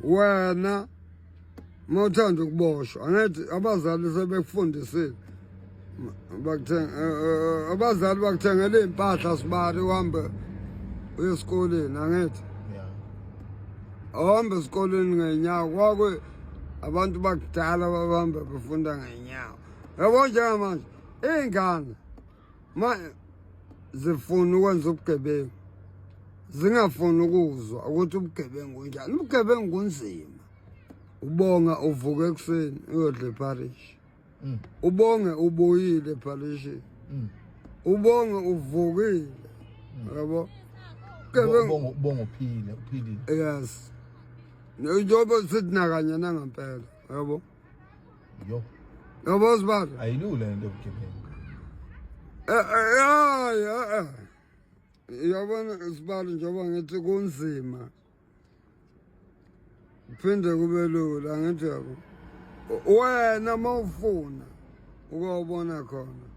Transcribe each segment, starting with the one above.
wena mawuthanda ukuboshwa angithi abazali sebekufundisile abazali bakuthengela impahla Sibali uhambe esikoleni angithi ahambe esikoleni ngenyawo kwakwe abantu bakudala babahamba befunda ngenyawo yabo njengamanje iy'ngane zifuna ukwenza ubugebengu zingafuni ukuzwa ukuthi ubugebengu unjani. Ubugebengu kunzima. Ubonga uvuka ekuseni uyodla eparishi. Ubonge ubuyile eparishini. Ubonge uvukile. Yabo? Ubonge uphilile. Yes. Njengoba sithi nakanye nangempela. Yabo? Yabo Sibali? Ayilula into yobugebengu. Yabona Sibali njengoba ngithi kunzima. Kuphinde kube lula ngithi yabo. Wena mawufuna ukubona khona.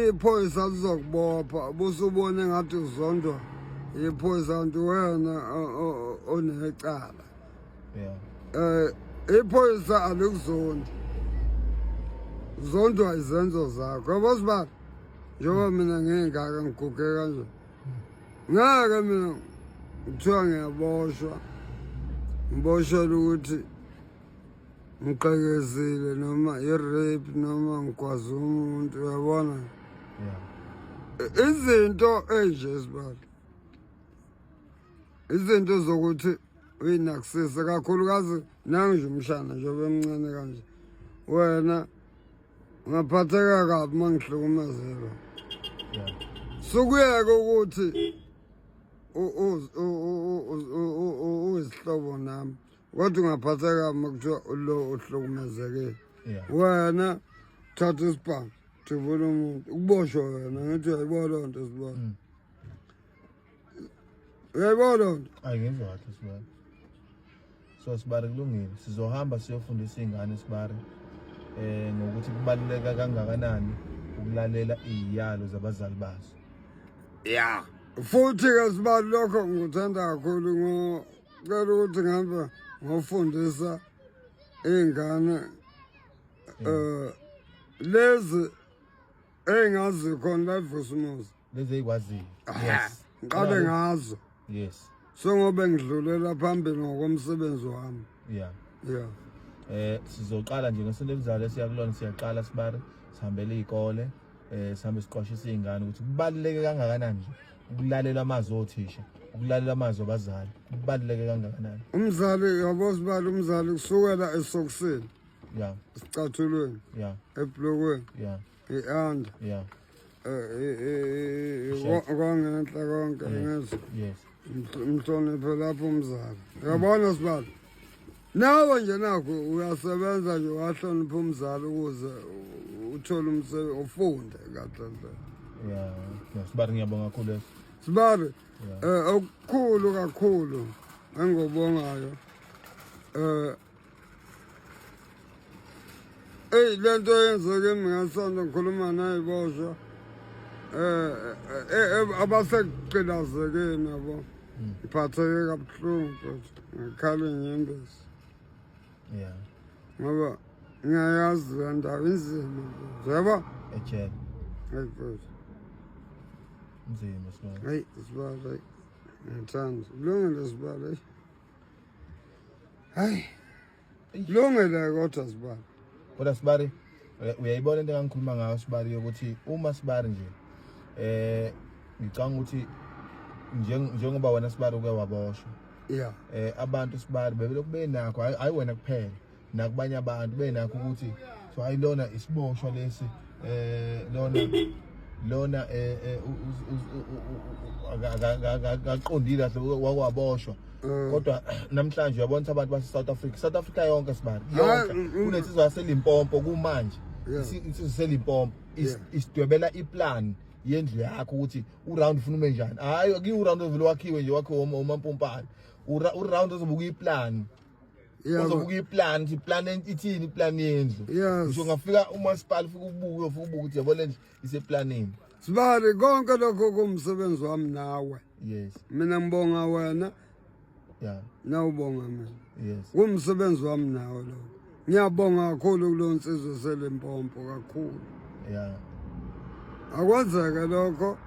Iphoyisa lizokubopha busubone ngathi uzondwa iphoyisa nti wena onecala. Iphoyisa alikuzondi. Zondwa izenzo zakho. Yabo Sibali? Njengoba mina ngingaka ngiguge kanje. Ngake mina kuthiwa ngiyaboshwa. Ngiboshela ukuthi ngiqekezile noma i-rape noma ngikwazi umuntu uyabona. Izinto enje Sibali. Izinto zokuthi uyinakisise kakhulukazi nangi umshana njengoba emncane kanje. Wena ngaphatheka kabi mangihlukumezeka. Sukuyeka ukuthi uyisihlobo nami. Kodwa ungaphatheka kabi makuthiwa lo uhlukumezeke. Wena thatha isibhamu thibula umuntu ukuboshwa wena ngithi uyayibona loo nto Sibali. Uyayibona loo nto? Ayingezwa kahle Sibali. So Sibali kulungile sizohamba siyofundisa iy'ngane Sibali ngokuthi kubaluleka kangakanani ukulalela iy'yalo zabazali bazo. Yeah. Futhi ke Sibali lokho ngikuthanda kakhulu ngicela ukuthi ngihambe ngofundisa iy'ngane lezi engazi khona la eVusumuzi. Lezi ey'kwaziyo. Yes. Ngiqale ngazo. Yes. So ngobe ngidlulela phambili ngokomsebenzi wami. Yeah. Yeah. Sizoqala nje ngesonto elizayo siyakulona siyaqala Sibali sihambele iy'kole sihambe siqwashise iy'ngane ukuthi kubaluleke kangakanani nje ukulalela amazwi othisha ukulalela amazwi abazali kubaluleke kangakanani. Umzali yabo Sibali umzali kusukela esokuseni. Yeah. Isicathulweni. Yeah. Eblokweni. Yeah. I-under. Yeah. Kongenhla konke ngezwe. Yes. Mhloniphe lapho umzali. Uyabona Sibali? Nawe nje nakho uyasebenza nje wahlonipha umzali ukuze uthole umsebenzi ufunde kahle. Yeah. Sibali ngiyabonga kakhulu leso. Sibali okukhulu kakhulu engibongayo lento yenzeke ngasonto ngikhuluma naye boshwa abaseqilazekeni yabo ngiphatheke kabuhlungu futhi ngikhala inyembezi. Yeah. Ngoba ngiyayazi le ndawo inzima yabo ejele. Hayi futhi nzima Sibali. hayi Sibali ngithanda kulungile Sibali. Hayi kulungile kodwa Sibali. Kodwa Sibali uyayibona into engikhuluma ngayo Sibali ukuthi uma Sibali nje ngicanga ukuthi njengoba wena Sibali uke waboshwa. Yeah. Abantu Sibali bebelokhu benakho hayi wena kuphela nakubanye abantu benakho ukuthi so ayilona isiboshwa lesi lona akaqondile kahle wakwaboshwa kodwa namhlanje uyabona abantu base South Africa yonke Sibali yonke kunesizwe yaseLimpopo kumanje isizwe seLimpopo isidwebela iplan yendlu yakho ukuthi uround ufuna ume njani hayi ki uround ovele wakhiwe nje wakho uMampompane uround ozobuka iplan uzobuka iplan ukuthi plan ithini iplan yendlu ngisho ngafika umasipala ufika ubuke ukuthi yabo le nje iseplanini Sibali konke lokho kumsebenzi wami nawe. Yes. Mina ngibonga wena Yeah. Nawubonga mina. Yes. Kumsebenzi wami nawo lo. Ngiyabonga kakhulu kulonsizwe seLimpopo kakhulu. Yeah. Akwenzeka lokho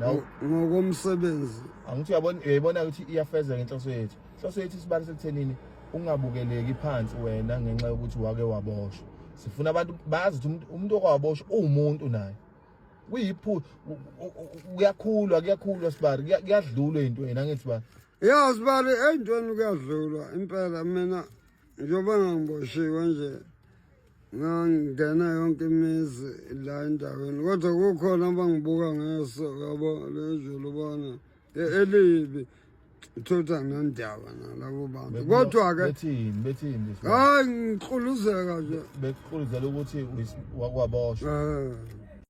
Now ngokomsebenzi. angithi uyayibona ukuthi iyafezeka inhloso yethu. Inhloso yethu isibani sekuthenini ungabukeleki phansi wena ngenxa yokuthi wake waboshwa. Sifuna abantu bazi ukuthi umuntu okwaboshwa umuntu naye. Kuyiphutha kuyakhulwa sibari kuyadlula into yena ngithi ba. Ya sibari entweni kuyadlula impela mina njoba ngangiboshiwe nje ngangena yonke imizi la endaweni kodwa kukhona abangibuka ngeso yabo lejulu bona elibi thotha nendaba nalabo bantu kodwa ke bethini hayi ngiquluzeka nje bekuquluzela ukuthi wakwaboshwa